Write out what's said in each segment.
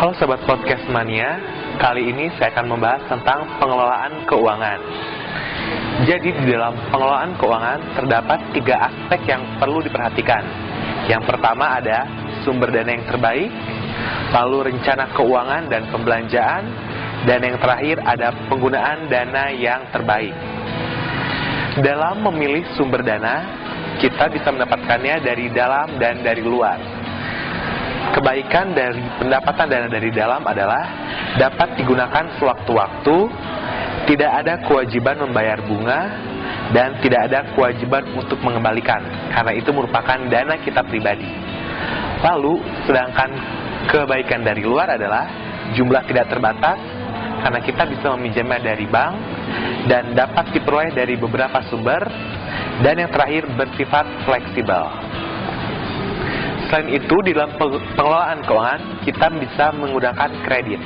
Halo Sobat Podcast Mania, kali ini saya akan membahas tentang pengelolaan keuangan. Jadi di dalam pengelolaan keuangan terdapat 3 aspek yang perlu diperhatikan. Yang pertama ada sumber dana yang terbaik, lalu rencana keuangan dan pembelanjaan, dan yang terakhir ada penggunaan dana yang terbaik. Dalam memilih sumber dana, kita bisa mendapatkannya dari dalam dan dari luar. Kebaikan dari pendapatan dana dari dalam adalah dapat digunakan sewaktu-waktu, tidak ada kewajiban membayar bunga, dan tidak ada kewajiban untuk mengembalikan, karena itu merupakan dana kita pribadi. Lalu, sedangkan kebaikan dari luar adalah jumlah tidak terbatas, karena kita bisa meminjamnya dari bank, dan dapat diperoleh dari beberapa sumber, dan yang terakhir bersifat fleksibel. Selain itu, di dalam pengelolaan keuangan, kita bisa menggunakan kredit.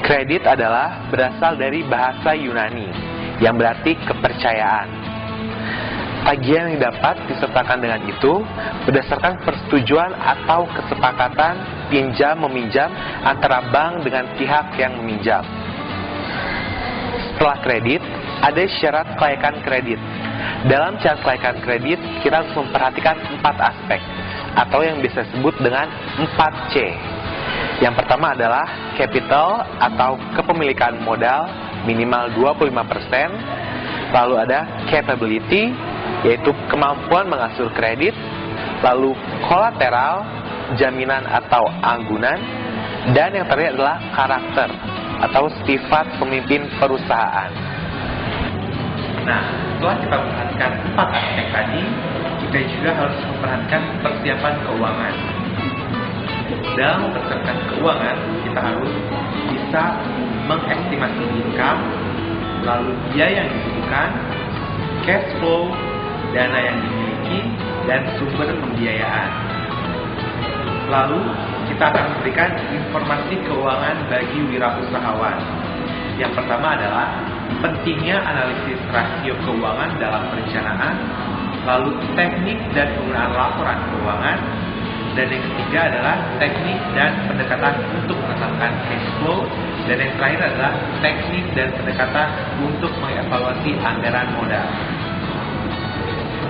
Kredit adalah berasal dari bahasa Yunani, yang berarti kepercayaan. Tagihan yang dapat disertakan dengan itu, berdasarkan persetujuan atau kesepakatan pinjam-meminjam antara bank dengan pihak yang meminjam. Setelah kredit, ada syarat kelayakan kredit. Dalam syarat kelayakan kredit, kita harus memperhatikan 4 aspek, atau yang bisa disebut dengan 4C. Yang pertama adalah capital atau kepemilikan modal minimal 25%. Lalu ada capability, yaitu kemampuan mengasuh kredit. Lalu kolateral, jaminan atau anggunan. Dan yang terakhir adalah karakter atau sifat pemimpin perusahaan. Nah, setelah kita memperhatikan 4 aspek tadi, kita juga harus memperhatikan persiapan keuangan. Dalam mempersiapkan keuangan, kita harus bisa mengestimasi income, lalu biaya yang dibutuhkan, cash flow, dana yang dimiliki, dan sumber pembiayaan. Lalu, kita akan memberikan informasi keuangan bagi wirausahawan. Yang pertama adalah pentingnya analisis rasio keuangan dalam perencanaan, lalu teknik dan penggunaan laporan keuangan, dan yang ketiga adalah teknik dan pendekatan untuk menetapkan cash flow, dan yang terakhir adalah teknik dan pendekatan untuk mengevaluasi anggaran modal.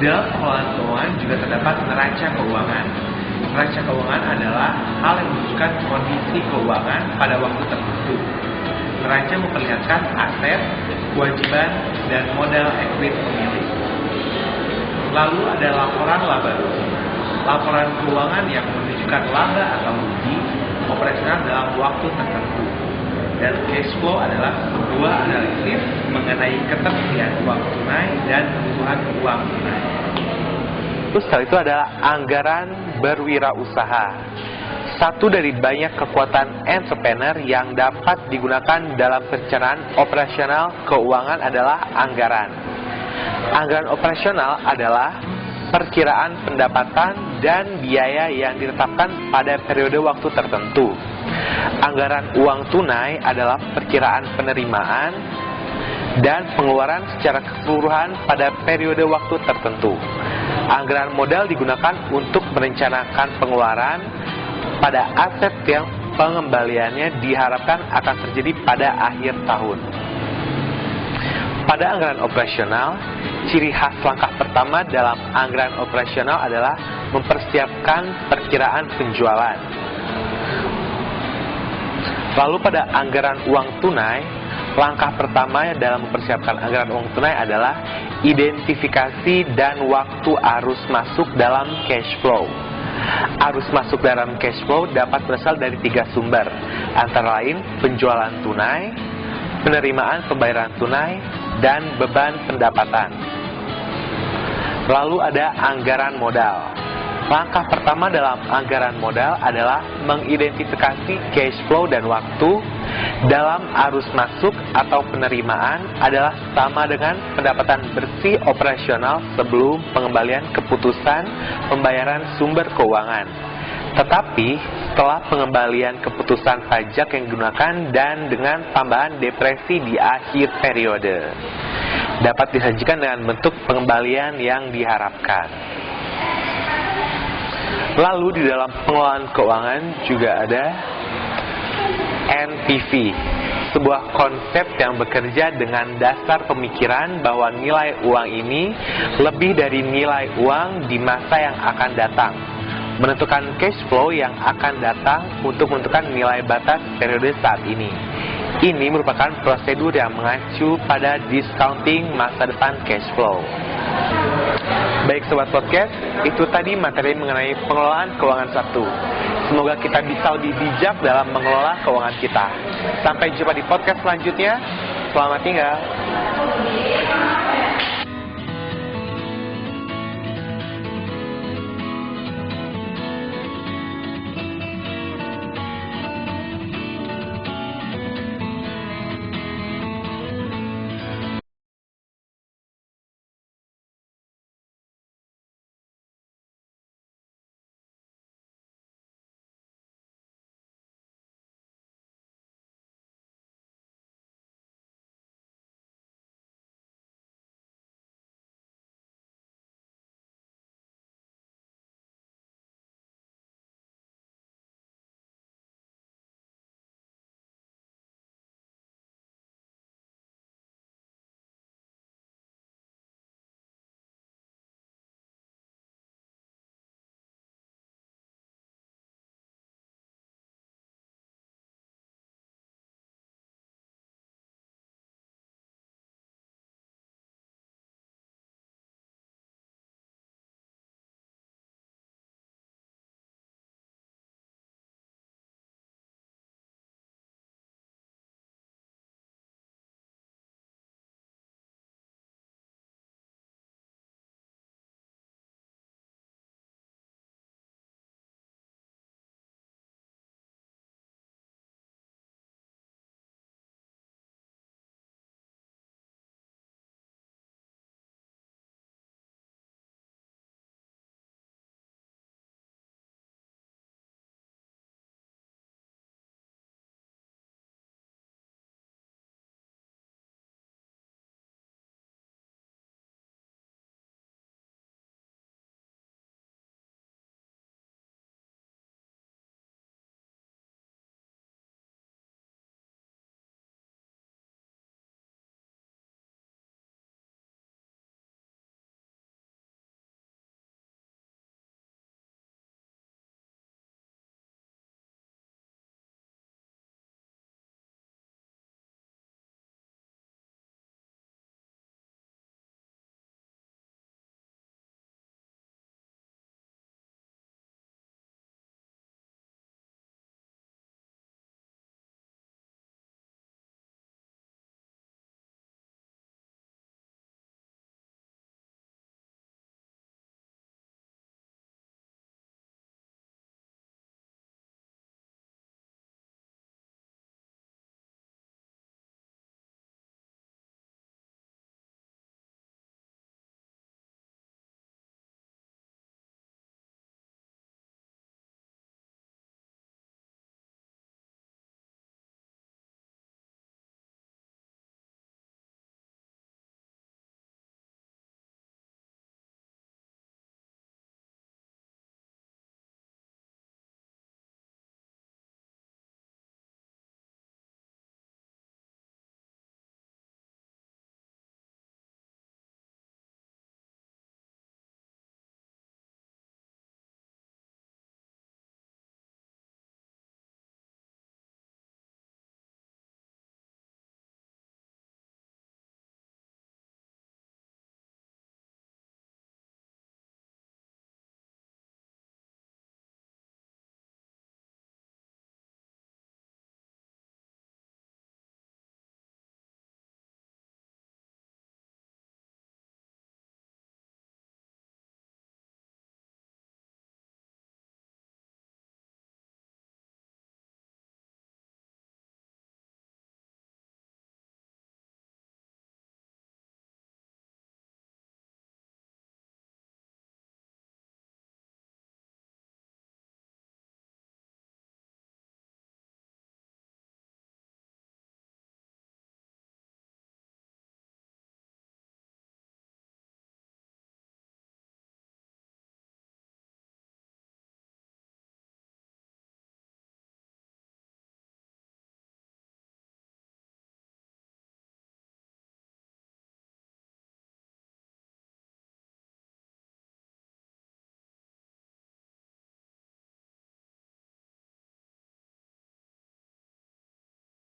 Dalam pengelolaan keuangan juga terdapat neraca keuangan. Neraca keuangan adalah hal yang menunjukkan kondisi keuangan pada waktu tertentu. Neraca memperlihatkan aset, kewajiban, dan modal ekuiti pemilik. Lalu ada laporan laba rugi. Laporan keuangan yang menunjukkan laba atau rugi operasional dalam waktu tertentu. Dan cash flow adalah sebuah analisis mengenai ketersediaan uang tunai dan kebutuhan uang tunai. Terus setelah itu adalah anggaran berwirausaha. Satu dari banyak kekuatan entrepreneur yang dapat digunakan dalam perencanaan operasional keuangan adalah anggaran. Anggaran operasional adalah perkiraan pendapatan dan biaya yang ditetapkan pada periode waktu tertentu. Anggaran uang tunai adalah perkiraan penerimaan dan pengeluaran secara keseluruhan pada periode waktu tertentu. Anggaran modal digunakan untuk merencanakan pengeluaran pada aset yang pengembaliannya diharapkan akan terjadi pada akhir tahun. Pada anggaran operasional, ciri khas langkah pertama dalam anggaran operasional adalah mempersiapkan perkiraan penjualan. Lalu pada anggaran uang tunai, langkah pertama dalam mempersiapkan anggaran uang tunai adalah identifikasi dan waktu arus masuk dalam cash flow. Arus masuk dalam cash flow dapat berasal dari 3 sumber, antara lain penjualan tunai, penerimaan pembayaran tunai, dan beban pendapatan. Lalu ada anggaran modal. Langkah pertama dalam anggaran modal adalah mengidentifikasi cash flow dan waktu dalam arus masuk atau penerimaan adalah sama dengan pendapatan bersih operasional sebelum pengembalian keputusan pembayaran sumber keuangan. Tetapi setelah pengembalian keputusan pajak yang digunakan dan dengan tambahan depresi di akhir periode, dapat disajikan dengan bentuk pengembalian yang diharapkan. Lalu di dalam pengelolaan keuangan juga ada NPV, sebuah konsep yang bekerja dengan dasar pemikiran bahwa nilai uang ini lebih dari nilai uang di masa yang akan datang, menentukan cash flow yang akan datang untuk menentukan nilai batas periode saat ini. Ini merupakan prosedur yang mengacu pada discounting masa depan cash flow. Baik Sobat Podcast, itu tadi materi mengenai pengelolaan keuangan Sabtu. Semoga kita bisa lebih bijak dalam mengelola keuangan kita. Sampai jumpa di podcast selanjutnya. Selamat tinggal.